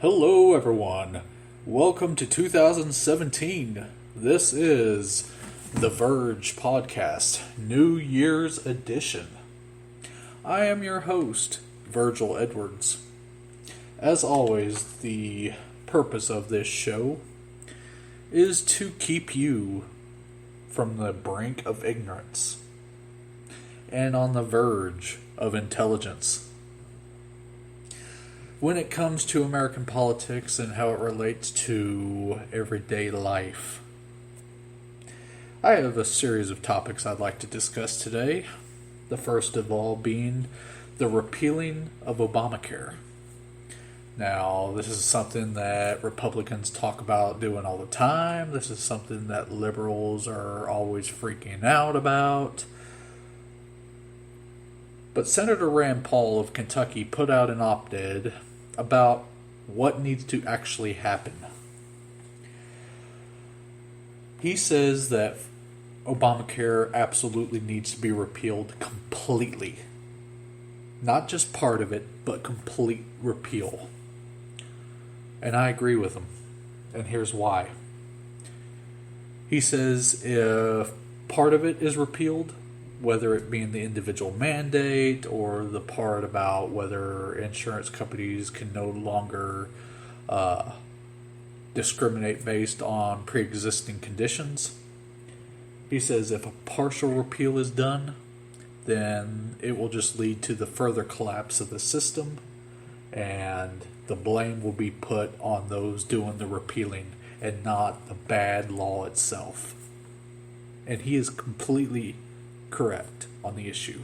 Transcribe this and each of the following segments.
Hello, everyone. Welcome to 2017. This is the Virg podcast, New Year's edition. I am your host, Virgil Edwards. As always, the purpose of this show is to keep you from the brink of ignorance and on the verge of intelligence. When it comes to American politics and how it relates to everyday life, I have a series of topics I'd like to discuss today. The first of all being the repealing of Obamacare. Now, this is something that Republicans talk about doing all the time. This is something that liberals are always freaking out about. But Senator Rand Paul of Kentucky put out an op-ed about what needs to actually happen. He says that Obamacare absolutely needs to be repealed completely. Not just part of it, but complete repeal. And I agree with him. And here's why. He says if part of it is repealed, whether it be in the individual mandate or the part about whether insurance companies can no longer discriminate based on pre-existing conditions. He says if a partial repeal is done, then it will just lead to the further collapse of the system, and the blame will be put on those doing the repealing and not the bad law itself. And he is completely correct on the issue.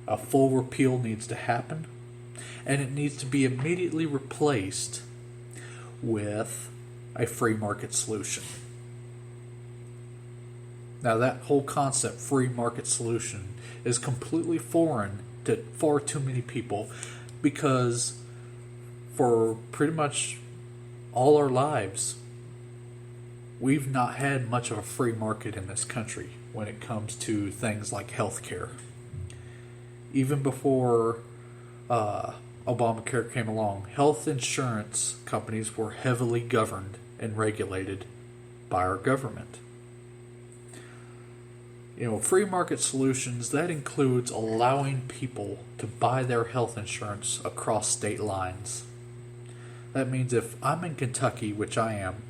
A full repeal needs to happen, and it needs to be immediately replaced with a free market solution. Now, that whole concept, free market solution, is completely foreign to far too many people, because for pretty much all our lives, we've not had much of a free market in this country when it comes to things like healthcare. Even before Obamacare came along, health insurance companies were heavily governed and regulated by our government. Free market solutions, that includes allowing people to buy their health insurance across state lines. That means if I'm in Kentucky, which I am,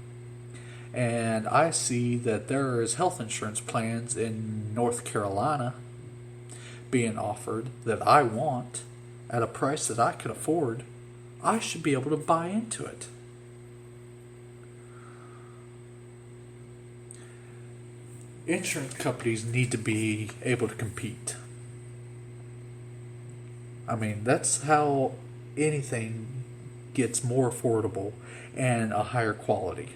and I see that there is health insurance plans in North Carolina being offered that I want at a price that I can afford, I should be able to buy into it. Insurance companies need to be able to compete. That's how anything gets more affordable and a higher quality.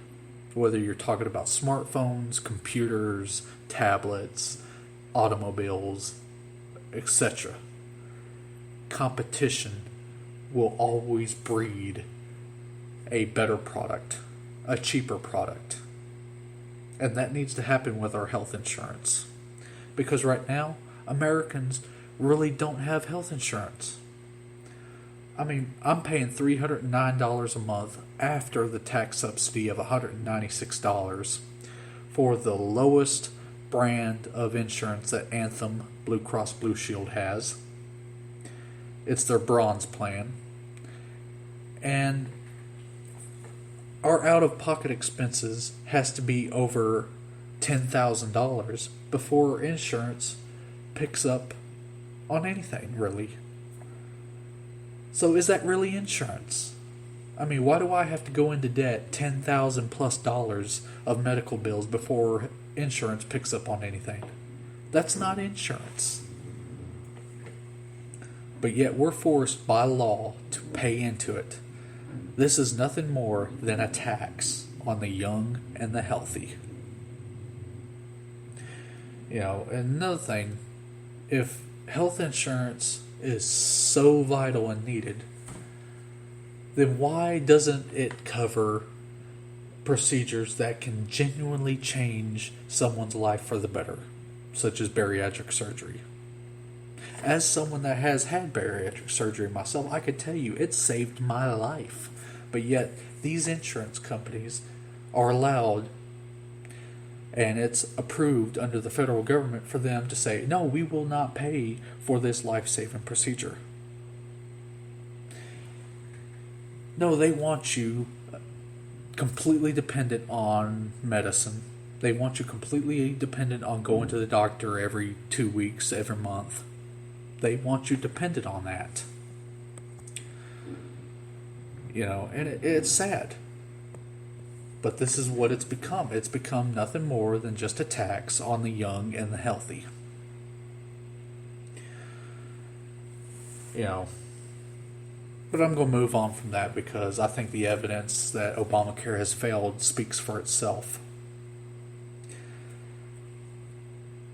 Whether you're talking about smartphones, computers, tablets, automobiles, etc. Competition will always breed a better product, a cheaper product. And that needs to happen with our health insurance. Because right now, Americans really don't have health insurance. I'm paying $309 a month after the tax subsidy of $196 for the lowest brand of insurance that Anthem Blue Cross Blue Shield has. It's their bronze plan. And our out-of-pocket expenses has to be over $10,000 before insurance picks up on anything, really. So is that really insurance? Why do I have to go into debt $10,000 plus of medical bills before insurance picks up on anything? That's not insurance. But yet we're forced by law to pay into it. This is nothing more than a tax on the young and the healthy. Another thing, if health insurance is so vital and needed, then why doesn't it cover procedures that can genuinely change someone's life for the better, such as bariatric surgery? As someone that has had bariatric surgery myself, I could tell you it saved my life. But yet, these insurance companies are allowed, and it's approved under the federal government for them to say, no, we will not pay for this life-saving procedure. No, they want you completely dependent on medicine. They want you completely dependent on going to the doctor every 2 weeks, every month. They want you dependent on that. And it's sad. But this is what it's become. It's become nothing more than just a tax on the young and the healthy. But I'm going to move on from that because I think the evidence that Obamacare has failed speaks for itself.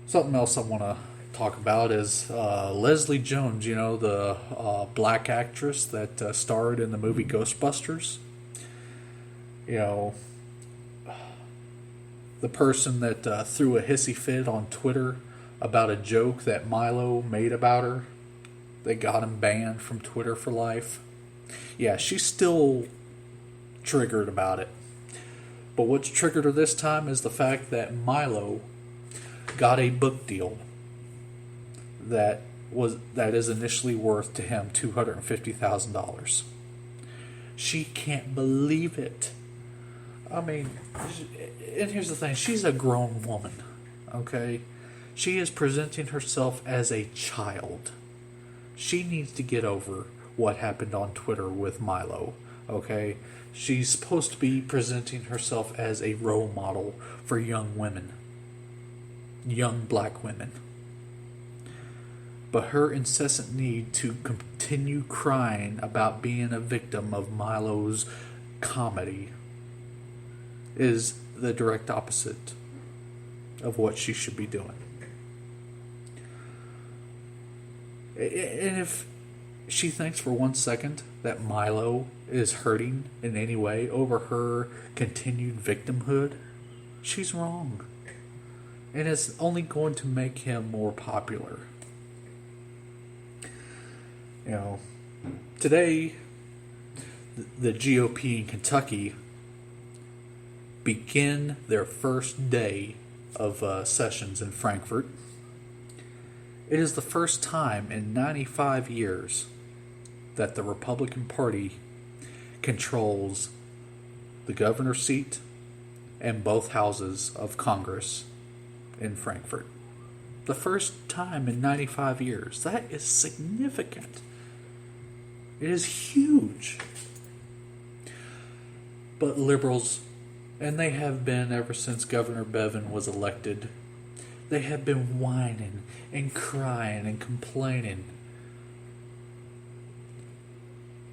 Something else I want to talk about is Leslie Jones, the black actress that starred in the movie Ghostbusters. The person that threw a hissy fit on Twitter about a joke that Milo made about her. They got him banned from Twitter for life. Yeah, she's still triggered about it. But what's triggered her this time is the fact that Milo got a book deal that is initially worth to him $250,000. She can't believe it. I mean, and here's the thing, she's a grown woman, okay? She is presenting herself as a child. She needs to get over what happened on Twitter with Milo, okay? She's supposed to be presenting herself as a role model for young women, young black women. But her incessant need to continue crying about being a victim of Milo's comedy is the direct opposite of what she should be doing. And if she thinks for 1 second that Milo is hurting in any way over her continued victimhood, she's wrong. And it's only going to make him more popular. Today, the GOP in Kentucky begin their first day of sessions in Frankfort. It is the first time in 95 years that the Republican Party controls the governor's seat and both houses of Congress in Frankfort. The first time in 95 years. That is significant. It is huge. But liberals, and they have been ever since Governor Bevin was elected, they have been whining and crying and complaining.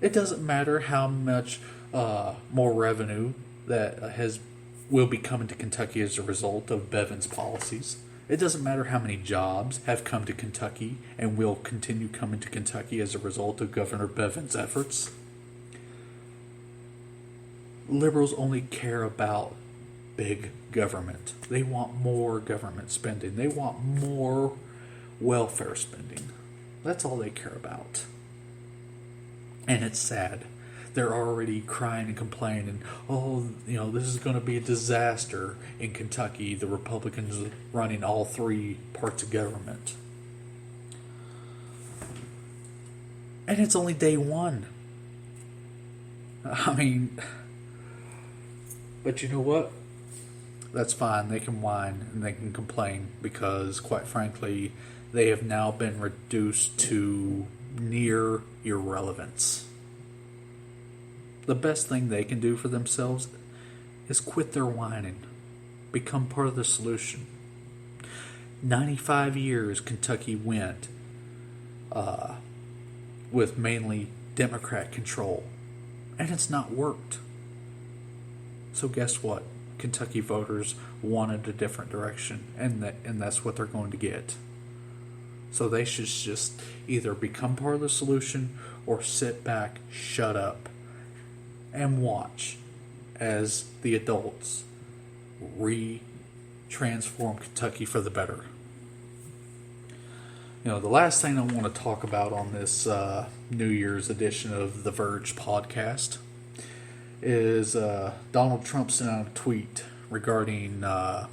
It doesn't matter how much more revenue that will be coming to Kentucky as a result of Bevin's policies. It doesn't matter how many jobs have come to Kentucky and will continue coming to Kentucky as a result of Governor Bevin's efforts. Liberals only care about big government. They want more government spending. They want more welfare spending. That's all they care about. And it's sad. They're already crying and complaining, this is going to be a disaster in Kentucky. The Republicans running all three parts of government. And it's only day one. I mean, but you know what? That's fine. They can whine and they can complain because, quite frankly, they have now been reduced to near irrelevance. The best thing they can do for themselves is quit their whining. Become part of the solution. 95 years Kentucky went with mainly Democrat control. And it's not worked. So guess what? Kentucky voters wanted a different direction. And that's what they're going to get. So they should just either become part of the solution or sit back, shut up, and watch as the adults transform Kentucky for the better. The last thing I want to talk about on this New Year's edition of the Virg podcast is Donald Trump sent out a tweet regarding the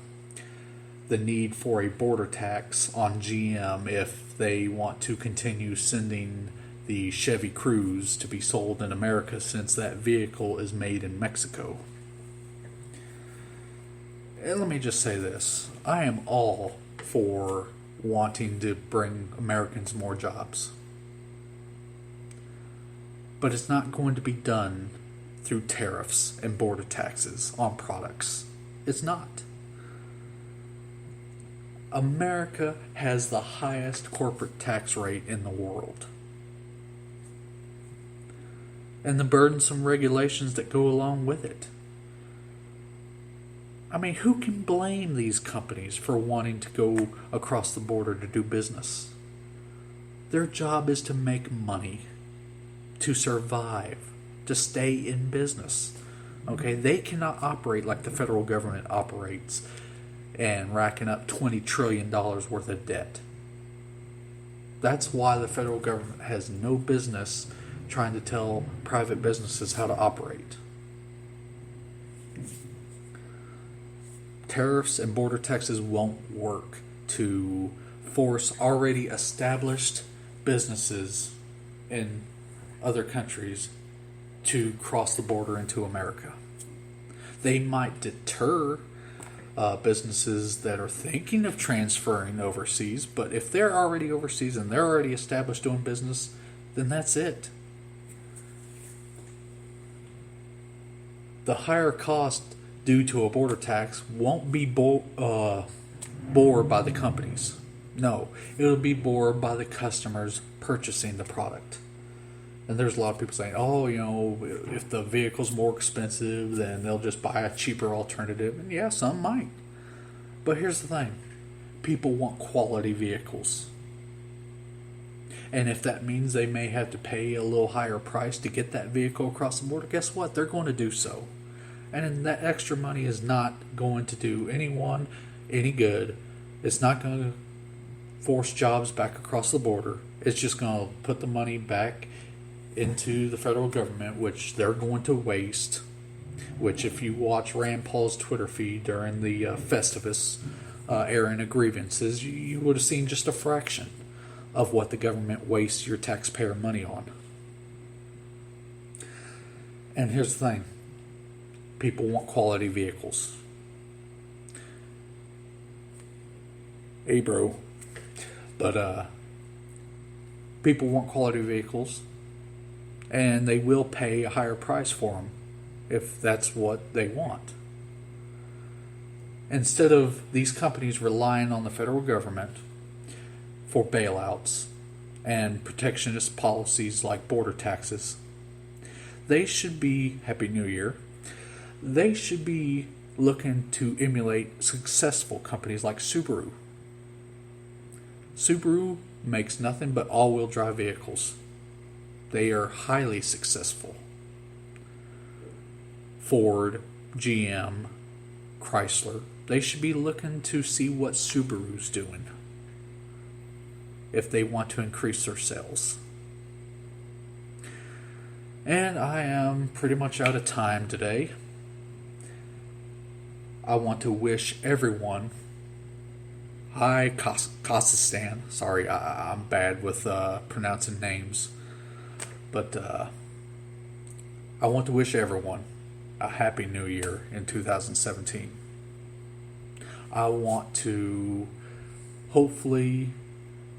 need for a border tax on GM if they want to continue sending the Chevy Cruze to be sold in America, since that vehicle is made in Mexico. And let me just say this. I am all for wanting to bring Americans more jobs. But it's not going to be done through tariffs and border taxes on products. It's not. America has the highest corporate tax rate in the world. And the burdensome regulations that go along with it. I mean, who can blame these companies for wanting to go across the border to do business? Their job is to make money, to survive, to stay in business. Okay, they cannot operate like the federal government operates and racking up $20 trillion worth of debt. That's why the federal government has no business trying to tell private businesses how to operate. Tariffs and border taxes won't work to force already established businesses in other countries to cross the border into America. They might deter businesses that are thinking of transferring overseas, but if they're already overseas and they're already established doing business, then that's it. The higher cost due to a border tax won't be bore by the companies. No, it'll be bore by the customers purchasing the product. And there's a lot of people saying, if the vehicle's more expensive, then they'll just buy a cheaper alternative. And yeah, some might. But here's the thing. People want quality vehicles. And if that means they may have to pay a little higher price to get that vehicle across the border, guess what? They're going to do so. And that extra money is not going to do anyone any good. It's not going to force jobs back across the border. It's just going to put the money back into the federal government, which they're going to waste. Which, if you watch Rand Paul's Twitter feed during the Festivus airing of grievances, you would have seen just a fraction of what the government wastes your taxpayer money on. And here's the thing. People want quality vehicles. Hey, bro. But people want quality vehicles, and they will pay a higher price for them if that's what they want. Instead of these companies relying on the federal government for bailouts and protectionist policies like border taxes, they should be, Happy New Year, they should be looking to emulate successful companies like Subaru. Subaru makes nothing but all-wheel drive vehicles. They are highly successful. Ford, GM, Chrysler, they should be looking to see what Subaru's doing if they want to increase their sales. And I am pretty much out of time today. I want to wish everyone, hi Kazakhstan, sorry, I'm bad with pronouncing names, but I want to wish everyone a Happy New Year in 2017. I want to hopefully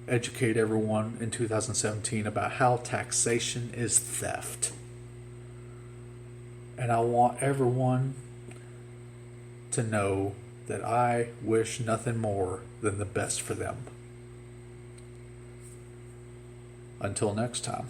educate everyone in 2017 about how taxation is theft. And I want everyone to know that I wish nothing more than the best for them. Until next time.